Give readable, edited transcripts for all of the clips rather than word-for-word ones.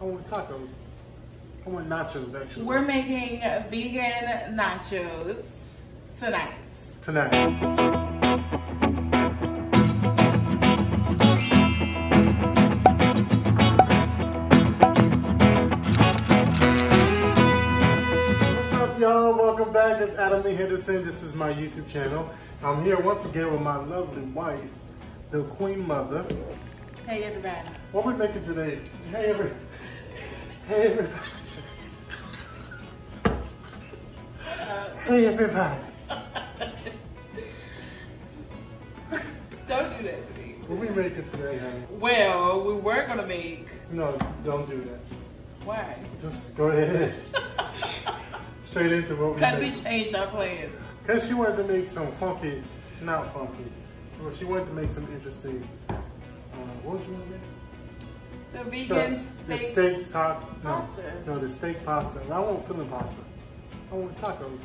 I want tacos. I want nachos, actually. We're making vegan nachos tonight. What's up, y'all? Welcome back. It's Adam Lee Henderson. This is my YouTube channel. I'm here once again with my lovely wife, the Queen Mother. Hey, everybody. What are we making today? Hey, everybody. Hey, everybody. Don't do that to me. What are we making today, honey? Well, we were gonna make. No, don't do that. Why? Just go ahead. Straight into what we Because make. we changed our plans. Because she wanted to make some funky, not funky. Well, she wanted to make some interesting, what would you want to make? The vegan The steak pasta. No, the steak pasta. I want filling pasta. I want tacos.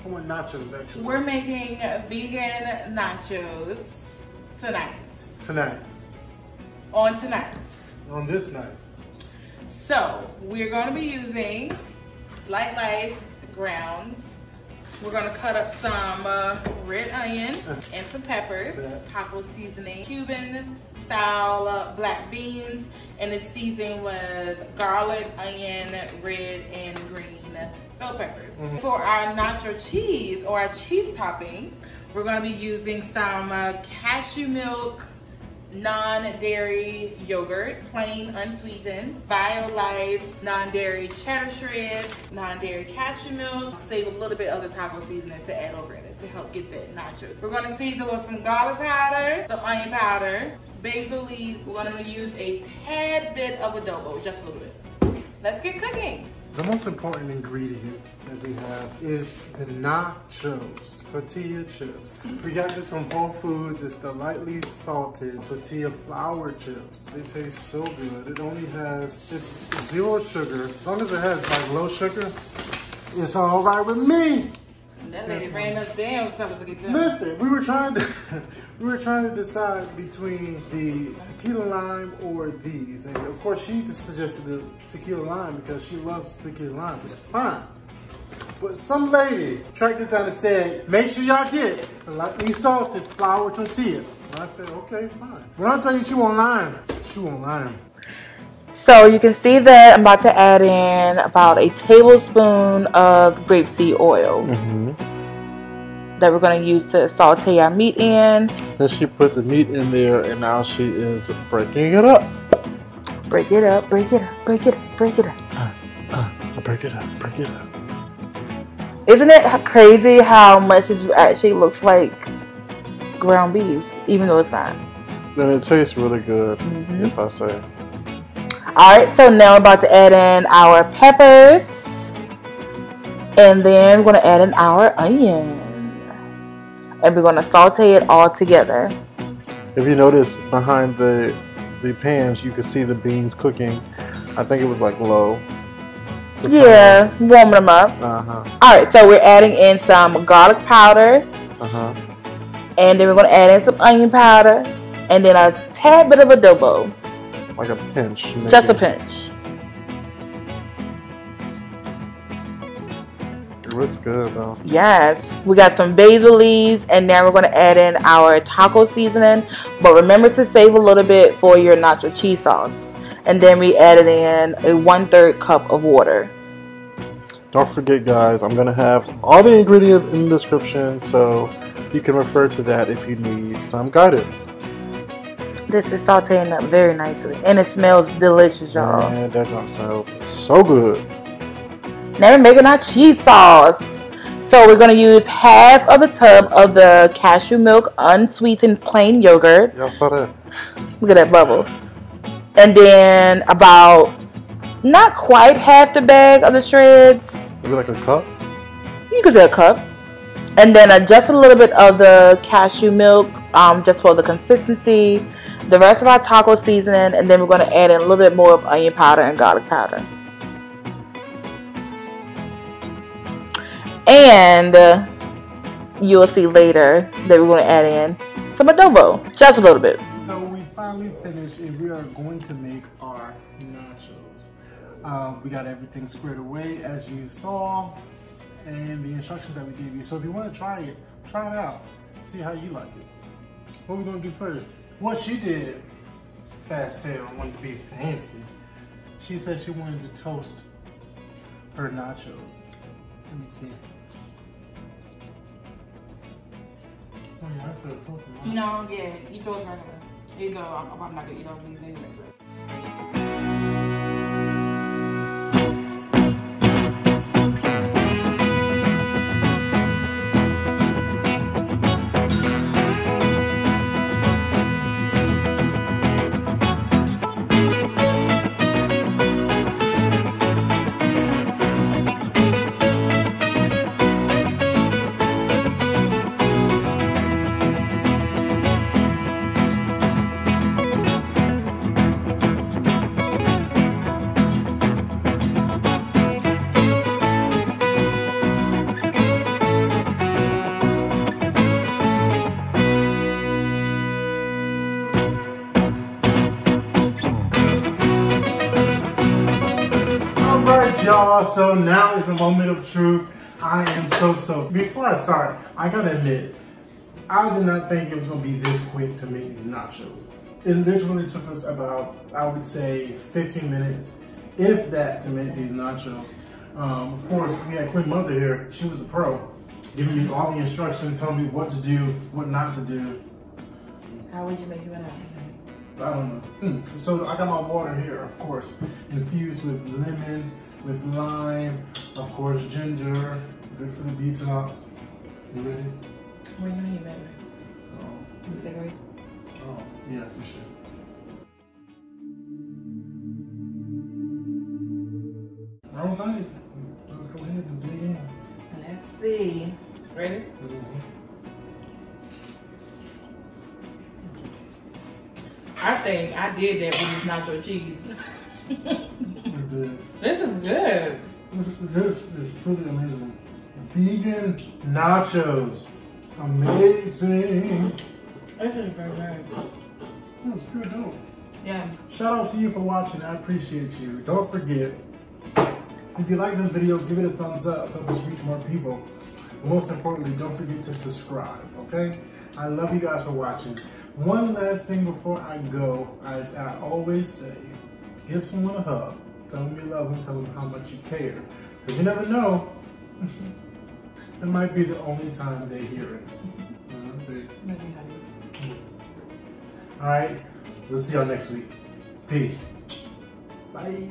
I want nachos, actually. We're making vegan nachos tonight. On this night. So, we're going to be using Light Life grounds. We're going to cut up some red onion and some peppers, taco seasoning, Cuban style black beans, and it's seasoned with garlic, onion, red, and green bell peppers. For our nacho cheese or our cheese topping, we're going to be using some cashew milk, non-dairy yogurt, plain unsweetened, Violife non-dairy cheddar shreds, non-dairy cashew milk. Save a little bit of the taco seasoning to add over in it to help get that nachos. We're going to season with some garlic powder, some onion powder, basil leaves. We're going to use a tad bit of adobo, just a little bit. Let's get cooking. The most important ingredient that we have is the nachos, tortilla chips. We got this from Whole Foods. It's the lightly salted tortilla flour chips. They taste so good. It only has, it's 0 sugar. As long as it has like low sugar, it's all right with me. That lady ran us down so we could get done. Listen, we were trying to decide between the tequila lime or these, and of course she just suggested the tequila lime because she loves tequila lime, which is fine. But some lady tracked us down and said, make sure y'all get the lightly salted flour tortillas. And I said, okay, fine. When I tell you she want lime, she want lime. So you can see that I'm about to add in about a tablespoon of grapeseed oil that we're going to use to saute our meat in. Then she put the meat in there and now she is breaking it up. Break it up, break it up, break it up, break it up. Break it up, break it up. Isn't it crazy how much it actually looks like ground beef, even though it's not? Then it tastes really good, if I say. Alright, so now we're about to add in our peppers. And then we're going to add in our onion. And we're going to saute it all together. If you notice behind the pans, you can see the beans cooking. I think it was like low. Yeah, warming them up. Alright, so we're adding in some garlic powder. And then we're going to add in some onion powder. And then a tad bit of adobo. Like a pinch. Maybe. Just a pinch. It looks good though. Yes. We got some basil leaves and now we're going to add in our taco seasoning. But remember to save a little bit for your nacho cheese sauce. And then we added in a 1/3 cup of water. Don't forget guys, I'm going to have all the ingredients in the description so you can refer to that if you need some guidance. This is sauteing up very nicely. And it smells delicious, y'all. Man, that junk smells so good. Now we're making our cheese sauce. So we're going to use half of the tub of the cashew milk unsweetened plain yogurt. Y'all saw that? Look at that bubble. And then about, not quite half the bag of the shreds. Maybe like a cup? You could do a cup. And then just a little bit of the cashew milk, just for the consistency. The rest of our taco seasoning, and then we're going to add in a little bit more of onion powder and garlic powder. And you'll see later that we're going to add in some adobo, just a little bit. So we finally finished and we are going to make our nachos. We got everything squared away as you saw, and the instructions that we gave you. So if you want to try it out. See how you like it. What are we gonna do first? What she did, fast tail, wanted to be fancy. She said she wanted to toast her nachos. Let me see. Oh yeah, I feel toasted. No, yeah, eat yours right now. Here you go. I'm not gonna eat all these anyway. Y'all, so now is the moment of truth. I am so stoked. Before I start, I gotta admit, I did not think it was gonna be this quick to make these nachos. It literally took us about, I would say, 15 minutes, if that, to make these nachos. Of course, we had Queen Mother here. She was a pro, giving me all the instructions, telling me what to do, what not to do. How would you make it without me? I don't know. So I got my water here, of course, infused with lemon, with lime, of course, ginger, good for the detox. You ready? Wait, no, you better. Oh. You cigarette? Oh, yeah, for sure. All right, let's go ahead and dig in. Let's see. Ready? I think I did that with this nacho cheese. This is good. This is truly amazing. Vegan nachos. Amazing. This is very good. That's pretty dope. Yeah. Shout out to you for watching. I appreciate you. Don't forget, if you like this video, give it a thumbs up. Help us reach more people. Most importantly, don't forget to subscribe, okay? I love you guys for watching. One last thing before I go, as I always say, give someone a hug. Tell them you love them, tell them how much you care. Because you never know, it might be the only time they hear it. All right, we'll see y'all next week. Peace. Bye.